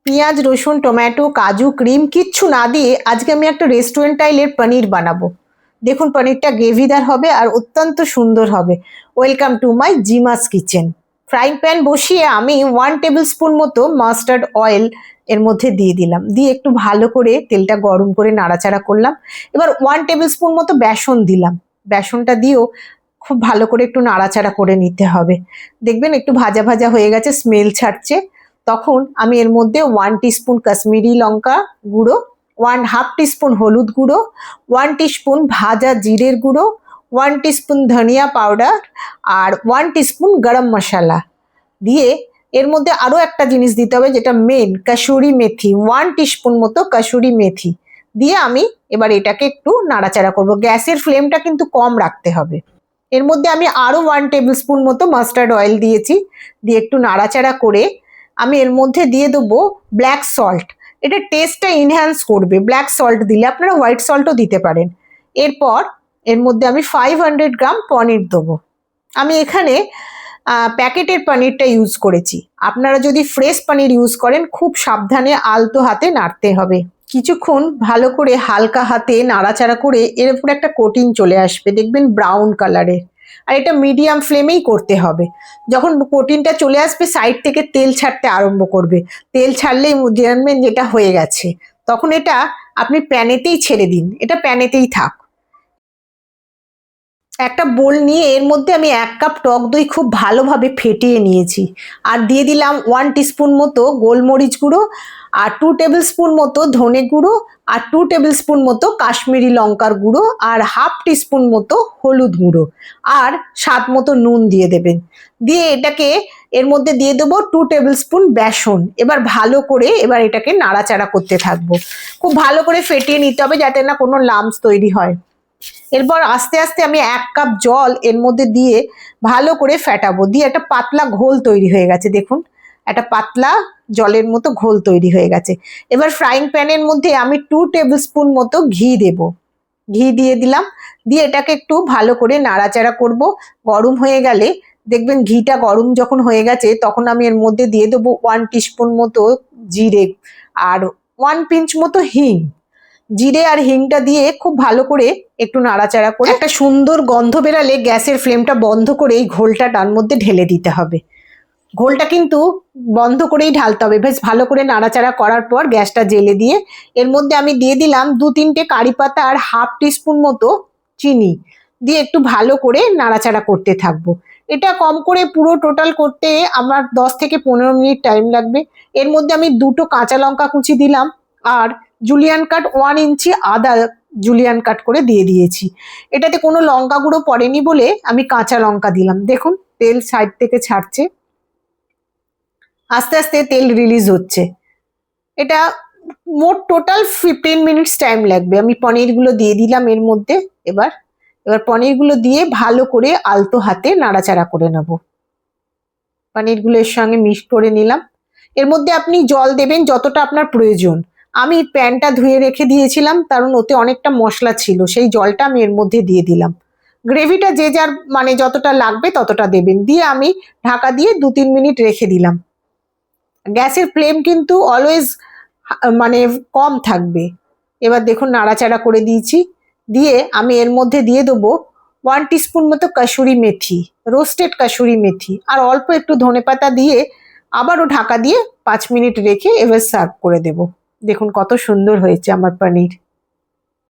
পেঁয়াজ রসুন টমেটো কাজু ক্রিম কিচ্ছু না দিয়ে আজকে আমি একটা রেস্টুরেন্ট স্টাইলের পনির বানাবো। দেখুন পনিরটা গ্রেভিদার হবে আর অত্যন্ত সুন্দর হবে। ওয়েলকাম টু মাই জিমাস কিচেন। ফ্রাইং প্যান বসিয়ে আমি 1 টেবিল স্পুন মতো মাস্টার্ড অয়েল এর মধ্যে দিয়ে দিলাম, দিয়ে একটু ভালো করে তেলটা গরম করে নাড়াচাড়া করলাম। এবার 1 টেবিল স্পুন মতো বেসন দিলাম, বেসনটা দিয়েও খুব ভালো করে একটু নাড়াচাড়া করে নিতে হবে। দেখবেন একটু ভাজা ভাজা হয়ে গেছে, স্মেল ছাড়ছে। তখন আমি এর মধ্যে 1 টিস্পুন কাশ্মীরি লঙ্কা গুঁড়ো, 1/2 টিস্পুন হলুদ গুঁড়ো, 1 টিস্পুন ভাজা জিরের গুঁড়ো, 1 টিস্পুন ধনিয়া পাউডার আর 1 টিস্পুন গরম মশলা দিয়ে এর মধ্যে আরো একটা জিনিস দিতে হবে যেটা মেন, কাসুরি মেথি, 1 টিস্পুন মতো কাসুরি মেথি দিয়ে আমি এবার এটাকে একটু নাড়াচাড়া করব। গ্যাসের ফ্লেমটা কিন্তু কম রাখতে হবে। এর মধ্যে আমি আরো 1 টেবিল স্পুন মতো মাস্টার্ড অয়েল দিয়েছি, দিয়ে একটু নাড়াচাড়া করে আমি এর মধ্যে দিয়ে দেবো ব্ল্যাক সল্ট। এটা টেস্টটা ইনহ্যান্স করবে, ব্ল্যাক সল্ট দিলে, আপনারা হোয়াইট সল্টও দিতে পারেন। এরপর এর মধ্যে আমি 500 গ্রাম পনির দেবো। আমি এখানে প্যাকেটের পনিরটা ইউজ করেছি। আপনারা যদি ফ্রেশ পনির ইউজ করেন খুব সাবধানে আলতো হাতে নাড়তে হবে। কিছুক্ষণ ভালো করে হালকা হাতে নাড়াচাড়া করে এর উপর একটা কোটিং চলে আসবে, দেখবেন ব্রাউন কালারের। আর এটা মিডিয়াম ফ্লেমেই করতে হবে। যখন কোটিংটা চলে আসবে সাইড থেকে তেল ছাড়তে আরম্ভ করবে, তেল ছাড়লেই জানবেন যেটা হয়ে গেছে। তখন এটা আপনি প্যানেতেই ছেড়ে দিন, এটা প্যানেতেই থাক। একটা বোল নিয়ে এর মধ্যে আমি 1 কাপ টক দই খুব ভালোভাবে ফেটিয়ে নিয়েছি, আর দিয়ে দিলাম 1 টিস্পুন মতো গোলমরিচ গুঁড়ো, আর 2 টেবিল স্পুন মতো ধনে গুঁড়ো, আর 2 টেবিল স্পুন মতো কাশ্মীরি লঙ্কার গুঁড়ো, আর 1/2 টিস্পুন মতো হলুদ গুঁড়ো, আর স্বাদ মতো নুন দিয়ে দেবেন। দিয়ে এটাকে এর মধ্যে দিয়ে দেবো 2 টেবিল স্পুন বেসন। এবার ভালো করে এবার এটাকে নাড়াচাড়া করতে থাকবো। খুব ভালো করে ফেটিয়ে নিতে হবে যাতে না কোনো লাম্পস তৈরি হয়। এরপর আস্তে আস্তে আমি 1 কাপ জল এর মধ্যে দিয়ে ভালো করে ফেটাবো, দিয়ে একটা পাতলা ঘোল তৈরি হয়ে গেছে। দেখুন একটা পাতলা জলের মতো ঘোল তৈরি হয়ে গেছে। এবার ফ্রাইং প্যানের মধ্যে আমি 2 টেবিল স্পুন মতো ঘি দেব, ঘি দিয়ে দিলাম, দিয়ে এটাকে একটু ভালো করে নাড়াচাড়া করব। গরম হয়ে গেলে দেখবেন ঘিটা গরম যখন হয়ে গেছে তখন আমি এর মধ্যে দিয়ে দেবো 1 টিস্পুন মতো জিরে আর 1 পিঞ্চ মতো হিং। জিরে আর হিংটা দিয়ে খুব ভালো করে একটু নাড়াচাড়া করে একটা সুন্দর গন্ধ বেরালে গ্যাসের ফ্লেমটা বন্ধ করে এই ঘোলটা তার মধ্যে ঢেলে দিতে হবে। ঘোলটা কিন্তু বন্ধ করেই ঢালতে হবে। বেশ ভালো করে নাড়াচাড়া করার পর গ্যাসটা জ্বেলে দিয়ে এর মধ্যে আমি দিয়ে দিলাম 2-3টে কারি পাতা আর 1/2 টিস্পুন মতো চিনি দিয়ে একটু ভালো করে নাড়াচাড়া করতে থাকবো। এটা কম করে পুরো টোটাল করতে আমার 10 থেকে 15 মিনিট টাইম লাগবে। এর মধ্যে আমি 2টো কাঁচা লঙ্কা কুচি দিলাম, আর জুলিয়ান কাট 1 ইঞ্চি আদা জুলিয়ান কাট করে দিয়ে দিয়েছি। এটাতে কোনো লঙ্কা গুঁড়ো পড়েনি বলে আমি কাঁচা লঙ্কা দিলাম। দেখুন তেল সাইড থেকে ছাড়ছে, আস্তে আস্তে তেল রিলিজ হচ্ছে। এটা মোট টোটাল 15 মিনিটস টাইম লাগবে। আমি পনিরগুলো দিয়ে দিলাম এর মধ্যে। এবার পনিরগুলো দিয়ে ভালো করে আলতো হাতে নাড়াচাড়া করে নেব। পনিরগুলো এর সঙ্গে মিক্স করে নিলাম। এর মধ্যে আপনি জল দেবেন যতটা আপনার প্রয়োজন। আমি প্যানটা ধুয়ে রেখে দিয়েছিলাম কারণ ওতে অনেকটা মশলা ছিল, সেই জলটা আমি এর মধ্যে দিয়ে দিলাম। গ্রেভিটা যে যার মানে যতটা লাগবে ততটা দেবেন। দিয়ে আমি ঢাকা দিয়ে 2-3 মিনিট রেখে দিলাম। গ্যাসের ফ্লেম কিন্তু অলওয়েজ মানে কম থাকবে। এবার দেখুন নাড়াচাড়া করে দিয়েছি, দিয়ে আমি এর মধ্যে দিয়ে দেবো 1 টিস্পুন মতো কাসুরি মেথি, রোস্টেড কাসুরি মেথি, আর অল্প একটু ধনেপাতা দিয়ে আবারও ঢাকা দিয়ে 5 মিনিট রেখে এবার সার্ভ করে দেব। দেখুন কত সুন্দর হয়েছে আমার পনির।